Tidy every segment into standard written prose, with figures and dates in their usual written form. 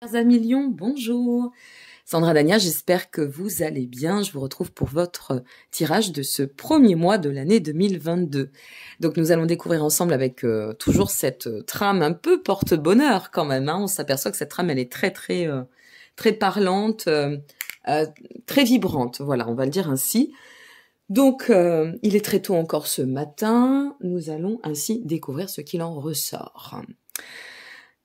Chers amis Lion, bonjour. Sandra Dania, j'espère que vous allez bien. Je vous retrouve pour votre tirage de ce premier mois de l'année 2022. Donc nous allons découvrir ensemble avec toujours cette trame un peu porte-bonheur quand même. On s'aperçoit que cette trame, elle est très parlante, très vibrante. Voilà, on va le dire ainsi. Donc il est très tôt encore ce matin. Nous allons ainsi découvrir ce qu'il en ressort.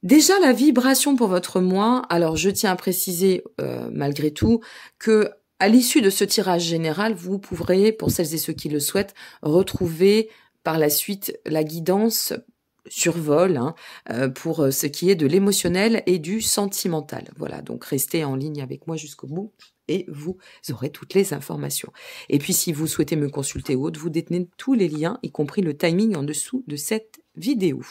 Déjà, la vibration pour votre mois, alors je tiens à préciser malgré tout que à l'issue de ce tirage général, vous pourrez, pour celles et ceux qui le souhaitent, retrouver par la suite la guidance survol pour ce qui est de l'émotionnel et du sentimental. Voilà, donc restez en ligne avec moi jusqu'au bout et vous aurez toutes les informations. Et puis si vous souhaitez me consulter ou autre, vous détenez tous les liens, y compris le timing en dessous de cette vidéo.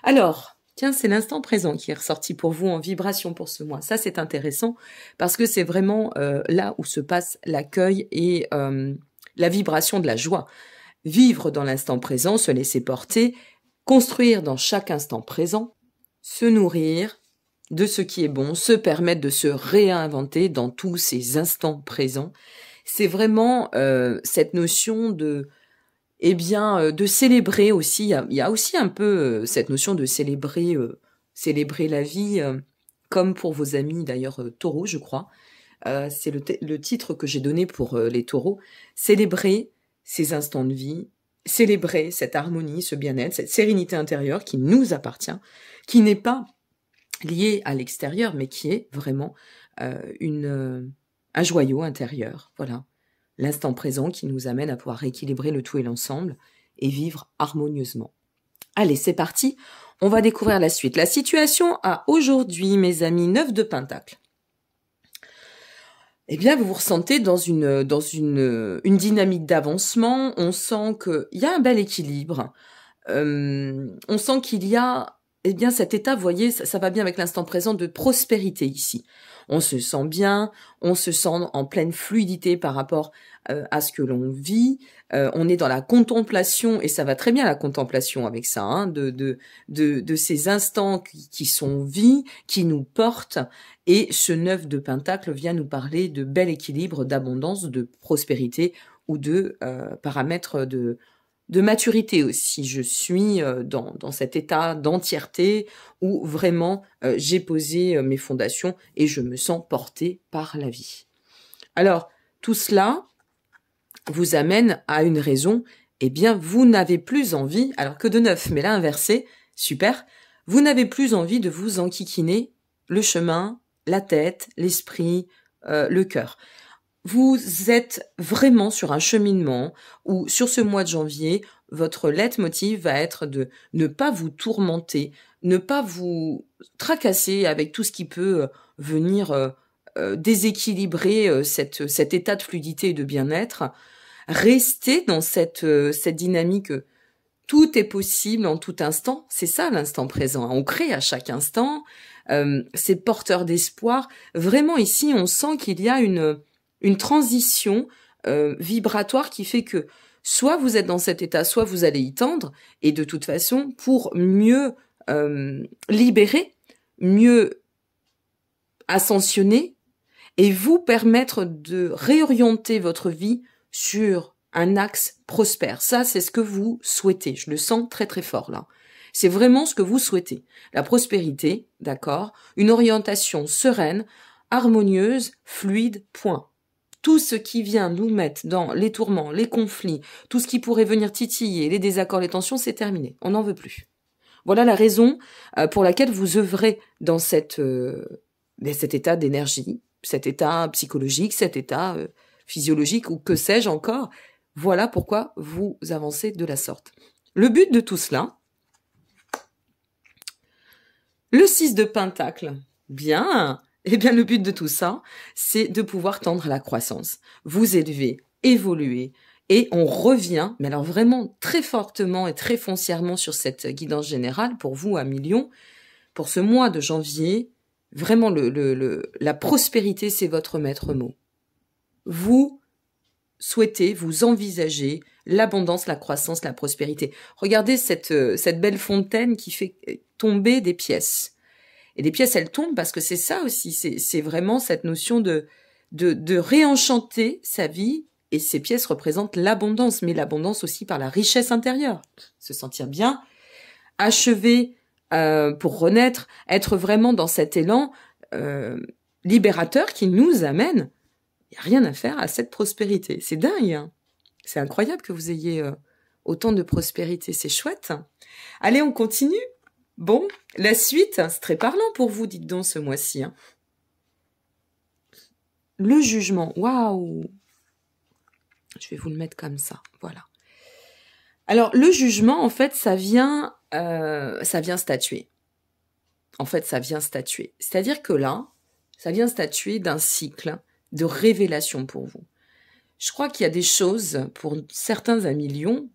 Alors, tiens, c'est l'instant présent qui est ressorti pour vous en vibration pour ce mois. Ça, c'est intéressant parce que c'est vraiment là où se passe l'accueil et la vibration de la joie. Vivre dans l'instant présent, se laisser porter, construire dans chaque instant présent, se nourrir de ce qui est bon, se permettre de se réinventer dans tous ces instants présents. C'est vraiment cette notion de... de célébrer aussi, il y a aussi un peu cette notion de célébrer la vie, comme pour vos amis d'ailleurs taureaux, je crois. C'est le titre que j'ai donné pour les taureaux. Célébrer ces instants de vie, célébrer cette harmonie, ce bien-être, cette sérénité intérieure qui nous appartient, qui n'est pas liée à l'extérieur, mais qui est vraiment un joyau intérieur, voilà. L'instant présent qui nous amène à pouvoir rééquilibrer le tout et l'ensemble et vivre harmonieusement. Allez, c'est parti, on va découvrir la suite. La situation à aujourd'hui, mes amis, 9 de Pentacle. Eh bien, vous vous ressentez dans une dynamique d'avancement. On sent qu'il y a un bel équilibre. On sent qu'il y a, eh bien, cet état, vous voyez, ça va bien avec l'instant présent de prospérité ici. On se sent bien, on se sent en pleine fluidité par rapport à ce que l'on vit. On est dans la contemplation, et ça va très bien la contemplation avec ça, de ces instants qui sont vie, qui nous portent. Et ce 9 de Pentacle vient nous parler de bel équilibre, d'abondance, de prospérité ou de paramètres de maturité aussi. Je suis dans cet état d'entièreté où vraiment j'ai posé mes fondations et je me sens portée par la vie. Alors, tout cela vous amène à une raison, eh bien, vous n'avez plus envie, alors que de 9, mais là inversé, super, vous n'avez plus envie de vous enquiquiner le chemin, la tête, l'esprit, le cœur. Vous êtes vraiment sur un cheminement où, sur ce mois de janvier, votre leitmotiv va être de ne pas vous tourmenter, ne pas vous tracasser avec tout ce qui peut venir déséquilibrer cet état de fluidité et de bien-être. Restez dans cette dynamique. Tout est possible en tout instant. C'est ça l'instant présent. On crée à chaque instant. C'est porteur d'espoir. Vraiment ici, on sent qu'il y a une transition vibratoire qui fait que soit vous êtes dans cet état, soit vous allez y tendre, et de toute façon, pour mieux libérer, mieux ascensionner, et vous permettre de réorienter votre vie sur un axe prospère. Ça, c'est ce que vous souhaitez. Je le sens très très fort là. C'est vraiment ce que vous souhaitez. La prospérité, d'accord, une orientation sereine, harmonieuse, fluide, point. Tout ce qui vient nous mettre dans les tourments, les conflits, tout ce qui pourrait venir titiller, les désaccords, les tensions, c'est terminé. On n'en veut plus. Voilà la raison pour laquelle vous œuvrez dans cet état d'énergie, cet état psychologique, cet état physiologique ou que sais-je encore. Voilà pourquoi vous avancez de la sorte. Le but de tout cela, le 6 de Pentacle, bien. Eh bien, le but de tout ça, c'est de pouvoir tendre à la croissance, vous élever, évoluer, et on revient, mais alors vraiment très fortement et très foncièrement sur cette guidance générale pour vous à Lion, pour ce mois de janvier, vraiment la prospérité, c'est votre maître mot. Vous souhaitez, vous envisagez l'abondance, la croissance, la prospérité. Regardez cette belle fontaine qui fait tomber des pièces. Et les pièces, elles tombent parce que c'est ça aussi. C'est vraiment cette notion de réenchanter sa vie. Et ces pièces représentent l'abondance, mais l'abondance aussi par la richesse intérieure. Se sentir bien, achever pour renaître, être vraiment dans cet élan libérateur qui nous amène. Il n'y a rien à faire à cette prospérité. C'est dingue, hein. C'est incroyable que vous ayez autant de prospérité. C'est chouette. Allez, on continue. Bon, la suite, c'est très parlant pour vous, dites donc, ce mois-ci. Hein. Le jugement. Waouh! Je vais vous le mettre comme ça. Voilà. Alors, le jugement, en fait, ça vient statuer. En fait, ça vient statuer. C'est-à-dire que là, ça vient statuer d'un cycle de révélation pour vous. Je crois qu'il y a des choses, pour certains amis lions,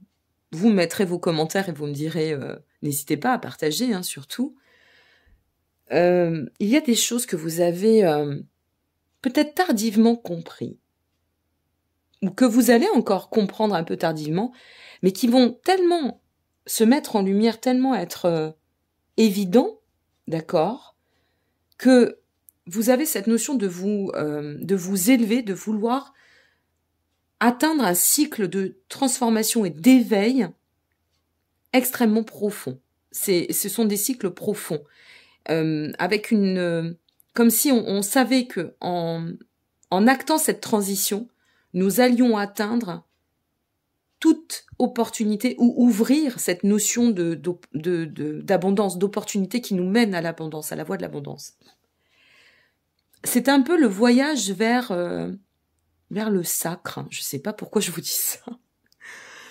vous mettrez vos commentaires et vous me direz, n'hésitez pas à partager, hein, surtout. Il y a des choses que vous avez peut-être tardivement compris, ou que vous allez encore comprendre un peu tardivement, mais qui vont tellement se mettre en lumière, tellement être évidents, d'accord, que vous avez cette notion de vous élever, de vouloir atteindre un cycle de transformation et d'éveil extrêmement profond. Ce sont des cycles profonds, avec comme si on savait que en actant cette transition, nous allions atteindre toute opportunité ou ouvrir cette notion d'abondance, d'opportunité qui nous mène à l'abondance, à la voie de l'abondance. C'est un peu le voyage vers le sacre. Je sais pas pourquoi je vous dis ça.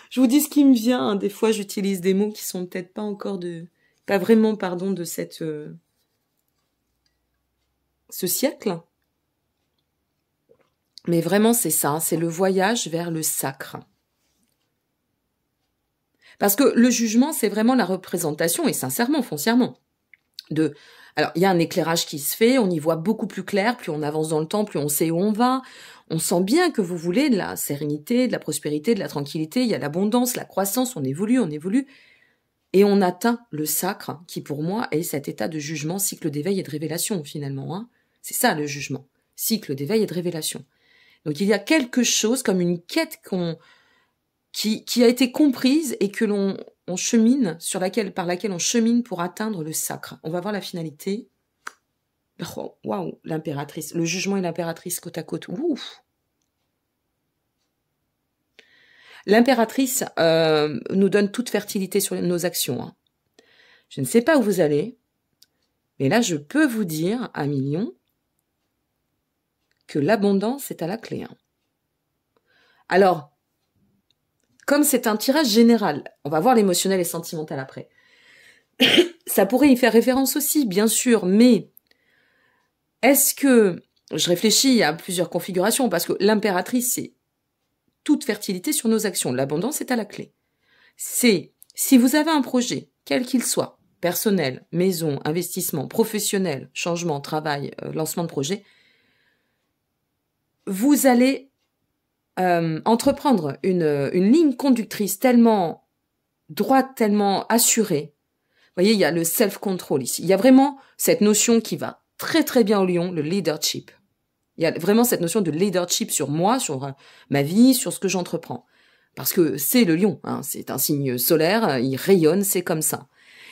Je vous dis ce qui me vient. Hein. Des fois, j'utilise des mots qui sont peut-être pas vraiment de ce siècle. Mais vraiment, c'est ça. C'est le voyage vers le sacre. Parce que le jugement, c'est vraiment la représentation, et sincèrement, foncièrement, alors, il y a un éclairage qui se fait, on y voit beaucoup plus clair, plus on avance dans le temps, plus on sait où on va. On sent bien que vous voulez de la sérénité, de la prospérité, de la tranquillité, il y a l'abondance, la croissance, on évolue, et on atteint le sacre, qui pour moi est cet état de jugement, cycle d'éveil et de révélation, finalement. Hein. C'est ça, le jugement, cycle d'éveil et de révélation. Donc, il y a quelque chose comme une quête qui a été comprise et que l'on chemine, par laquelle on chemine pour atteindre le sacre. On va voir la finalité. Oh, waouh, l'impératrice. Le jugement et l'impératrice côte à côte. Ouf. L'impératrice nous donne toute fertilité sur nos actions. Hein. Je ne sais pas où vous allez, mais là, je peux vous dire, à millions, que l'abondance est à la clé. Hein. Alors, comme c'est un tirage général, on va voir l'émotionnel et sentimental après. Ça pourrait y faire référence aussi, bien sûr, mais est-ce que... Je réfléchis à plusieurs configurations, parce que l'impératrice, c'est toute fertilité sur nos actions. L'abondance est à la clé. C'est, si vous avez un projet, quel qu'il soit, personnel, maison, investissement, professionnel, changement, travail, lancement de projet, vous allez entreprendre une ligne conductrice tellement droite, tellement assurée. Vous voyez, il y a le self-control ici. Il y a vraiment cette notion qui va très très bien au lion, le leadership. Il y a vraiment cette notion de leadership sur moi, sur ma vie, sur ce que j'entreprends. Parce que c'est le lion, hein, c'est un signe solaire, il rayonne, c'est comme ça.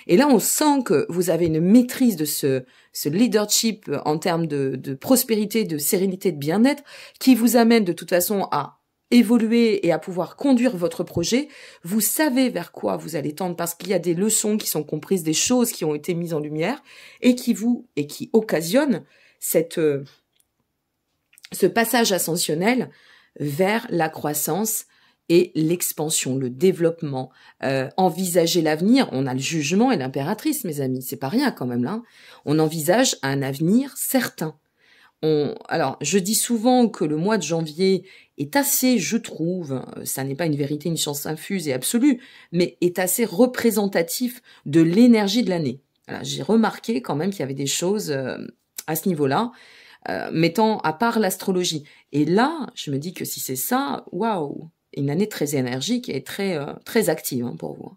Et là, on sent que vous avez une maîtrise de ce leadership en termes de prospérité, de sérénité, de bien-être, qui vous amène de toute façon à évoluer et à pouvoir conduire votre projet. Vous savez vers quoi vous allez tendre parce qu'il y a des leçons qui sont comprises, des choses qui ont été mises en lumière et qui occasionnent ce passage ascensionnel vers la croissance et l'expansion, le développement, envisager l'avenir. On a le jugement et l'impératrice, mes amis, c'est pas rien quand même là. On envisage un avenir certain. Alors, je dis souvent que le mois de janvier est assez, je trouve, ça n'est pas une vérité, une science infuse et absolue, mais est assez représentatif de l'énergie de l'année. Alors, j'ai remarqué quand même qu'il y avait des choses à ce niveau-là, mettant à part l'astrologie. Et là, je me dis que si c'est ça, waouh, une année très énergique et très active hein, pour vous.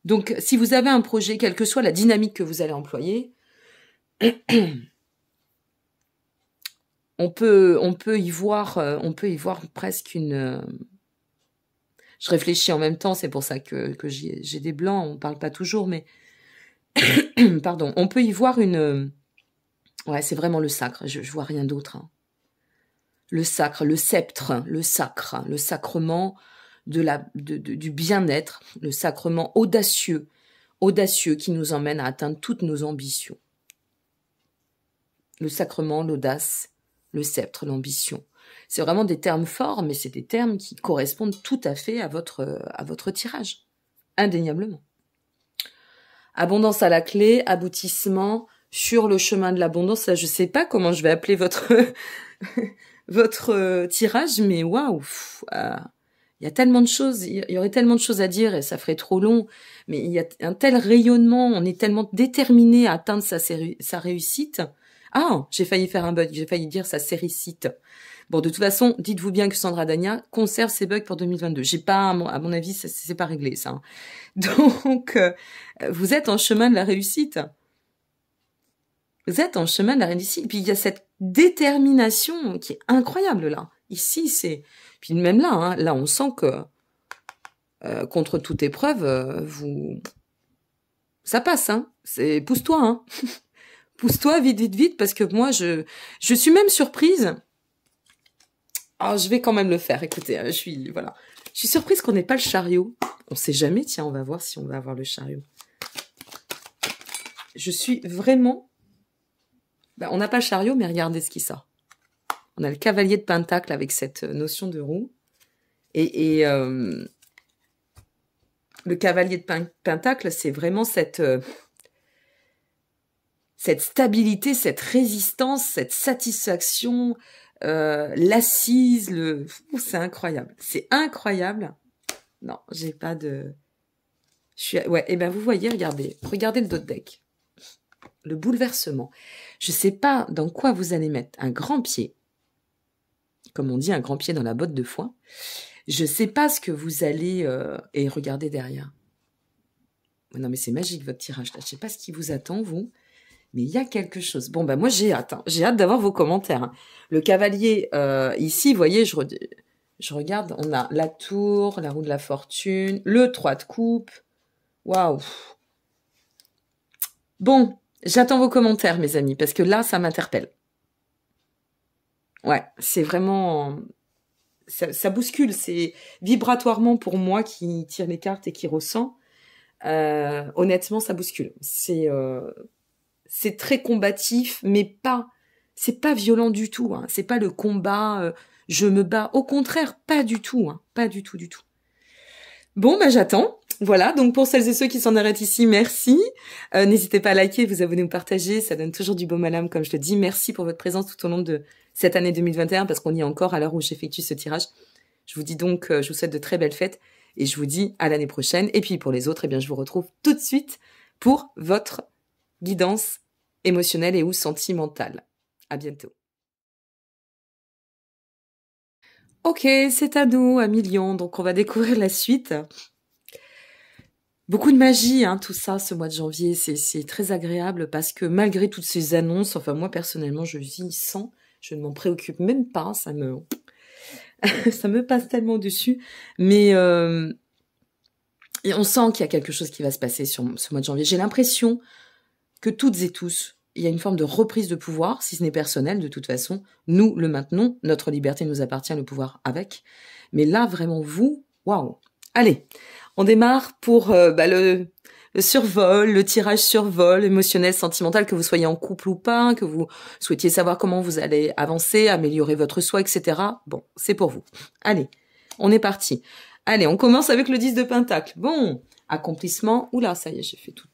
Donc, si vous avez un projet, quelle que soit la dynamique que vous allez employer, on peut y voir presque une... Je réfléchis en même temps, c'est pour ça que j'ai des blancs, on parle pas toujours, mais... Pardon, on peut y voir une... Ouais, c'est vraiment le sacre, je vois rien d'autre. Hein. Le sacre, le sceptre, le sacre, le sacrement du bien-être, le sacrement audacieux qui nous emmène à atteindre toutes nos ambitions. Le sacrement, l'audace, le sceptre, l'ambition. C'est vraiment des termes forts, mais c'est des termes qui correspondent tout à fait à votre tirage, indéniablement. Abondance à la clé, aboutissement sur le chemin de l'abondance. Là, je sais pas comment je vais appeler votre votre tirage, mais waouh, il y a tellement de choses, il y aurait tellement de choses à dire et ça ferait trop long. Mais il y a un tel rayonnement, on est tellement déterminé à atteindre sa réussite. Ah, j'ai failli faire un bug, j'ai failli dire sa séricite. Bon, de toute façon, dites-vous bien que Sandra Dagna conserve ses bugs pour 2022. J'ai pas, à mon avis, c'est pas réglé, ça. Hein. Donc, vous êtes en chemin de la réussite. Vous êtes en chemin de la réussite. Puis il y a cette détermination qui est incroyable, là. Ici, c'est... Puis même là, hein, là, on sent que, contre toute épreuve, ça passe, hein. C'est... Pousse-toi, hein. Pousse-toi, vite, vite, vite, parce que moi, je suis même surprise... Ah, je vais quand même le faire. Écoutez, je suis surprise qu'on n'ait pas le chariot. On sait jamais. Tiens, on va voir si on va avoir le chariot. Je suis vraiment... on n'a pas le chariot, mais regardez ce qui sort. On a le cavalier de pentacle avec cette notion de roue. Et le cavalier de pentacle, c'est vraiment cette stabilité, cette résistance, cette satisfaction... l'assise, c'est incroyable. C'est incroyable. Non, j'ai pas de... Ouais, et ben vous voyez, regardez le dos de deck. Le bouleversement. Je sais pas dans quoi vous allez mettre un grand pied. Comme on dit, un grand pied dans la botte de foin. Je sais pas ce que vous allez... Et regardez derrière. Non mais c'est magique votre tirage là. Je sais pas ce qui vous attend, vous. Mais il y a quelque chose. Bon, moi, j'ai hâte. Hein. J'ai hâte d'avoir vos commentaires. Hein. Le cavalier, ici, vous voyez, je regarde. On a la tour, la roue de la fortune, le 3 de coupe. Waouh. Bon, j'attends vos commentaires, mes amis, parce que là, ça m'interpelle. Ouais, c'est vraiment... Ça bouscule. C'est vibratoirement pour moi qui tire les cartes et qui ressent. Honnêtement, ça bouscule. C'est très combatif, mais c'est pas violent du tout. Hein. C'est pas le combat, je me bats. Au contraire, pas du tout. Hein. Pas du tout, du tout. Bon, j'attends. Voilà, donc pour celles et ceux qui s'en arrêtent ici, merci. N'hésitez pas à liker, vous abonner ou partager. Ça donne toujours du baume à l'âme, comme je le dis. Merci pour votre présence tout au long de cette année 2021, parce qu'on y est encore à l'heure où j'effectue ce tirage. Je vous dis donc, je vous souhaite de très belles fêtes. Et je vous dis à l'année prochaine. Et puis pour les autres, je vous retrouve tout de suite pour votre guidance émotionnelle et ou sentimentale. À bientôt. Ok, c'est à nous, à millions. Donc on va découvrir la suite. Beaucoup de magie, hein, tout ça, ce mois de janvier. C'est très agréable parce que malgré toutes ces annonces, enfin moi personnellement, je vis sans. Je ne m'en préoccupe même pas. Ça me passe tellement dessus. Mais et on sent qu'il y a quelque chose qui va se passer sur ce mois de janvier. J'ai l'impression que toutes et tous, il y a une forme de reprise de pouvoir, si ce n'est personnel, de toute façon. Nous le maintenons, notre liberté nous appartient, le pouvoir avec. Mais là, vraiment, vous, waouh. Allez, on démarre pour le survol, le tirage survol émotionnel, sentimental, que vous soyez en couple ou pas, que vous souhaitiez savoir comment vous allez avancer, améliorer votre soi, etc. Bon, c'est pour vous. Allez, on est parti. Allez, on commence avec le 10 de pentacle. Bon, accomplissement. Oula, ça y est, j'ai fait tout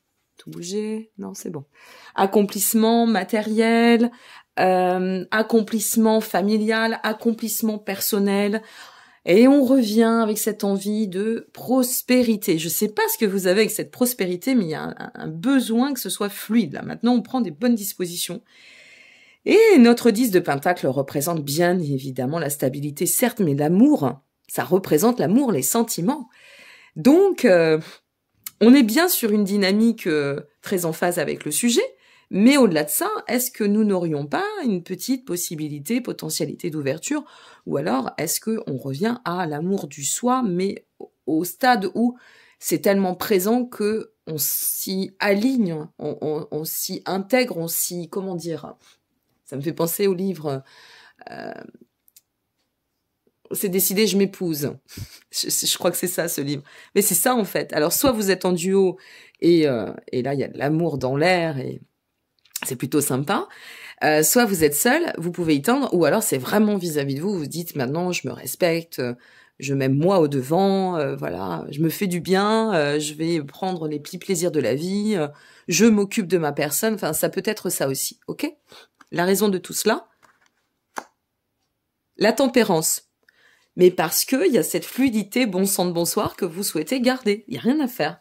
bouger. Non, c'est bon. Accomplissement matériel, accomplissement familial, accomplissement personnel. Et on revient avec cette envie de prospérité. Je sais pas ce que vous avez avec cette prospérité, mais il y a un besoin que ce soit fluide. Là, maintenant, on prend des bonnes dispositions. Et notre 10 de pentacle représente bien évidemment la stabilité, certes, mais l'amour, ça représente l'amour, les sentiments. Donc, On est bien sur une dynamique très en phase avec le sujet, mais au-delà de ça, est-ce que nous n'aurions pas une petite possibilité, potentialité d'ouverture, ou alors est-ce qu'on revient à l'amour du soi, mais au stade où c'est tellement présent que on s'y aligne, on s'y intègre, on s'y... Comment dire? Ça me fait penser au livre... c'est décidé, je m'épouse. Je crois que c'est ça, ce livre. Mais c'est ça, en fait. Alors, soit vous êtes en duo, et là, il y a de l'amour dans l'air, et c'est plutôt sympa. Soit vous êtes seul, vous pouvez y tendre, ou alors c'est vraiment vis-à-vis de vous, vous dites, maintenant, je me respecte, je mets moi au devant, voilà, je me fais du bien, je vais prendre les petits plaisirs de la vie, je m'occupe de ma personne, enfin, ça peut être ça aussi, ok? La raison de tout cela, la tempérance. Mais parce qu'il y a cette fluidité, bon sang de bonsoir, que vous souhaitez garder. Il n'y a rien à faire.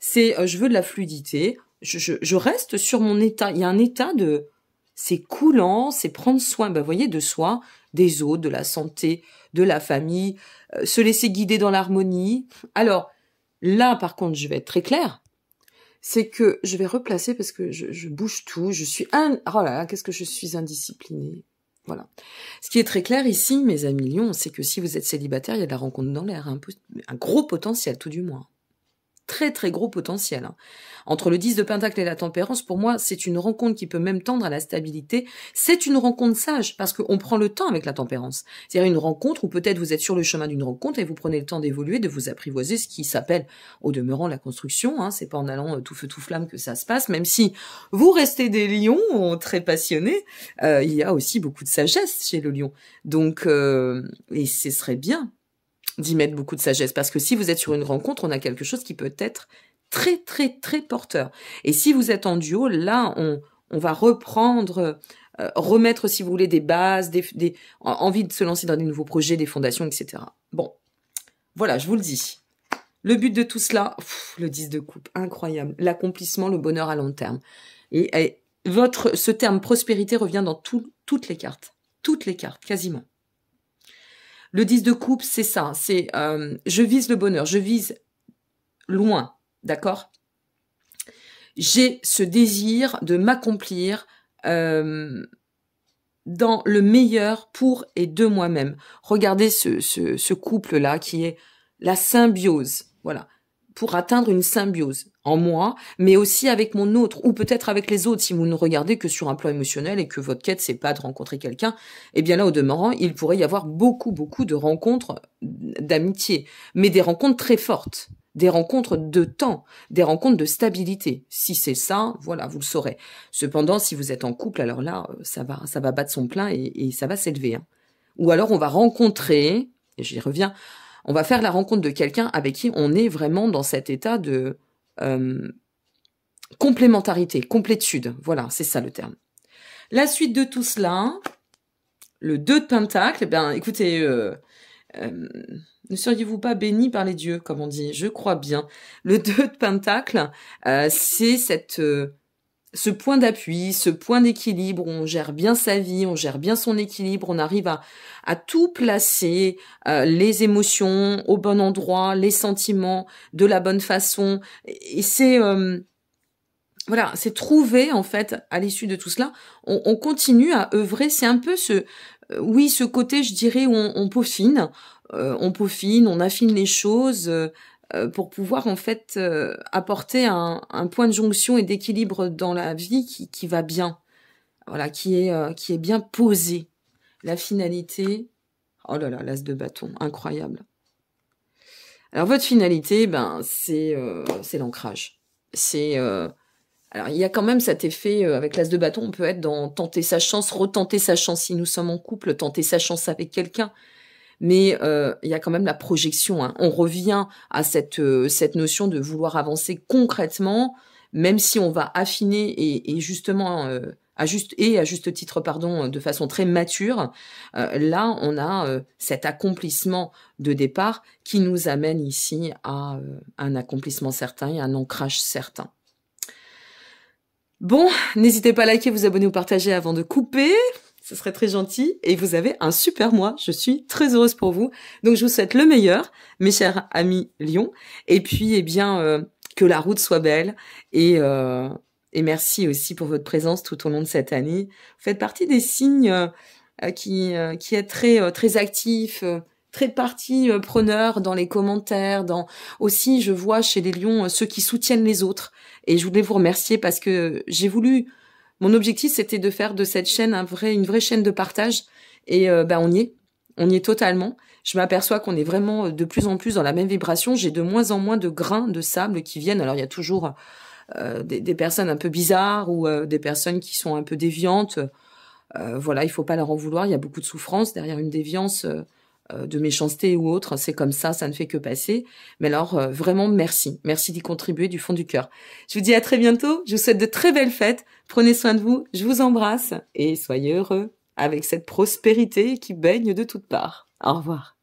C'est, je veux de la fluidité, je reste sur mon état. Il y a un état de... C'est coulant, c'est prendre soin, vous voyez, de soi, des autres, de la santé, de la famille, se laisser guider dans l'harmonie. Alors, là, par contre, je vais être très claire, c'est que je vais replacer parce que je bouge tout, je suis... Oh là là, qu'est-ce que je suis indisciplinée. Voilà. Ce qui est très clair ici, mes amis lions, c'est que si vous êtes célibataire, il y a de la rencontre dans l'air, un gros potentiel, tout du moins. Très très gros potentiel. Hein. Entre le 10 de Pentacle et la tempérance, pour moi, c'est une rencontre qui peut même tendre à la stabilité. C'est une rencontre sage, parce qu'on prend le temps avec la tempérance. C'est-à-dire une rencontre où peut-être vous êtes sur le chemin d'une rencontre et vous prenez le temps d'évoluer, de vous apprivoiser, ce qui s'appelle, au demeurant, la construction. Hein. C'est pas en allant tout feu tout flamme que ça se passe, même si vous restez des lions très passionnés, il y a aussi beaucoup de sagesse chez le lion. Donc, et ce serait bien d'y mettre beaucoup de sagesse, parce que si vous êtes sur une rencontre, on a quelque chose qui peut être très très très porteur. Et si vous êtes en duo, là, on va reprendre, remettre, si vous voulez, des bases, envie de se lancer dans des nouveaux projets, des fondations, etc. Bon, voilà, je vous le dis. Le but de tout cela, le 10 de coupe, incroyable. L'accomplissement, le bonheur à long terme. Et ce terme prospérité revient dans toutes les cartes, quasiment. Le 10 de coupe, c'est ça, c'est je vise le bonheur, je vise loin, d'accord? J'ai ce désir de m'accomplir dans le meilleur pour et de moi-même. Regardez ce couple-là qui est la symbiose, voilà, pour atteindre une symbiose en moi, mais aussi avec mon autre, ou peut-être avec les autres, si vous ne regardez que sur un plan émotionnel et que votre quête, c'est pas de rencontrer quelqu'un, eh bien là, au demeurant, il pourrait y avoir beaucoup de rencontres d'amitié, mais des rencontres très fortes, des rencontres de temps, des rencontres de stabilité. Si c'est ça, voilà, vous le saurez. Cependant, si vous êtes en couple, alors là, ça va battre son plein et ça va s'élever. Hein. Ou alors, on va rencontrer, et j'y reviens, on va faire la rencontre de quelqu'un avec qui on est vraiment dans cet état de complémentarité, complétude. Voilà, c'est ça le terme. La suite de tout cela, le 2 de Pentacle, eh bien, écoutez, ne seriez-vous pas bénis par les dieux, comme on dit? Je crois bien. Le 2 de Pentacle, c'est ce point d'appui, ce point d'équilibre où on gère bien sa vie, on gère bien son équilibre, on arrive à tout placer, les émotions au bon endroit, les sentiments de la bonne façon. Et c'est voilà, c'est trouver en fait à l'issue de tout cela. On continue à œuvrer. C'est un peu ce côté, je dirais, où on peaufine, on affine les choses. Pour pouvoir en fait apporter un point de jonction et d'équilibre dans la vie qui va bien, voilà, qui est bien posé. La finalité, oh là là, l'as de bâton, incroyable. Alors votre finalité, ben c'est l'ancrage. Alors il y a quand même cet effet avec l'as de bâton, on peut être dans tenter sa chance, retenter sa chance si nous sommes en couple, tenter sa chance avec quelqu'un. Mais il y a quand même la projection. Hein. On revient à cette notion de vouloir avancer concrètement, même si on va affiner et justement à juste titre, pardon, de façon très mature. Là, on a cet accomplissement de départ qui nous amène ici à un accomplissement certain et un ancrage certain. Bon, n'hésitez pas à liker, vous abonner ou partager avant de couper. Ce serait très gentil. Et vous avez un super mois. Je suis très heureuse pour vous. Donc, je vous souhaite le meilleur, mes chers amis Lions. Et puis, eh bien, que la route soit belle et merci aussi pour votre présence tout au long de cette année. Vous faites partie des signes qui est très actif, très partie preneur dans les commentaires, aussi je vois chez les lions ceux qui soutiennent les autres. Et je voulais vous remercier parce que mon objectif c'était de faire de cette chaîne une vraie chaîne de partage. Et on y est totalement. Je m'aperçois qu'on est vraiment de plus en plus dans la même vibration. J'ai de moins en moins de grains de sable qui viennent. Alors il y a toujours des personnes un peu bizarres ou des personnes qui sont un peu déviantes. Voilà, il faut pas leur en vouloir. Il y a beaucoup de souffrance derrière une déviance de méchanceté ou autre. C'est comme ça ne fait que passer. Mais alors, vraiment, merci. Merci d'y contribuer du fond du cœur. Je vous dis à très bientôt. Je vous souhaite de très belles fêtes. Prenez soin de vous. Je vous embrasse et soyez heureux avec cette prospérité qui baigne de toutes parts. Au revoir.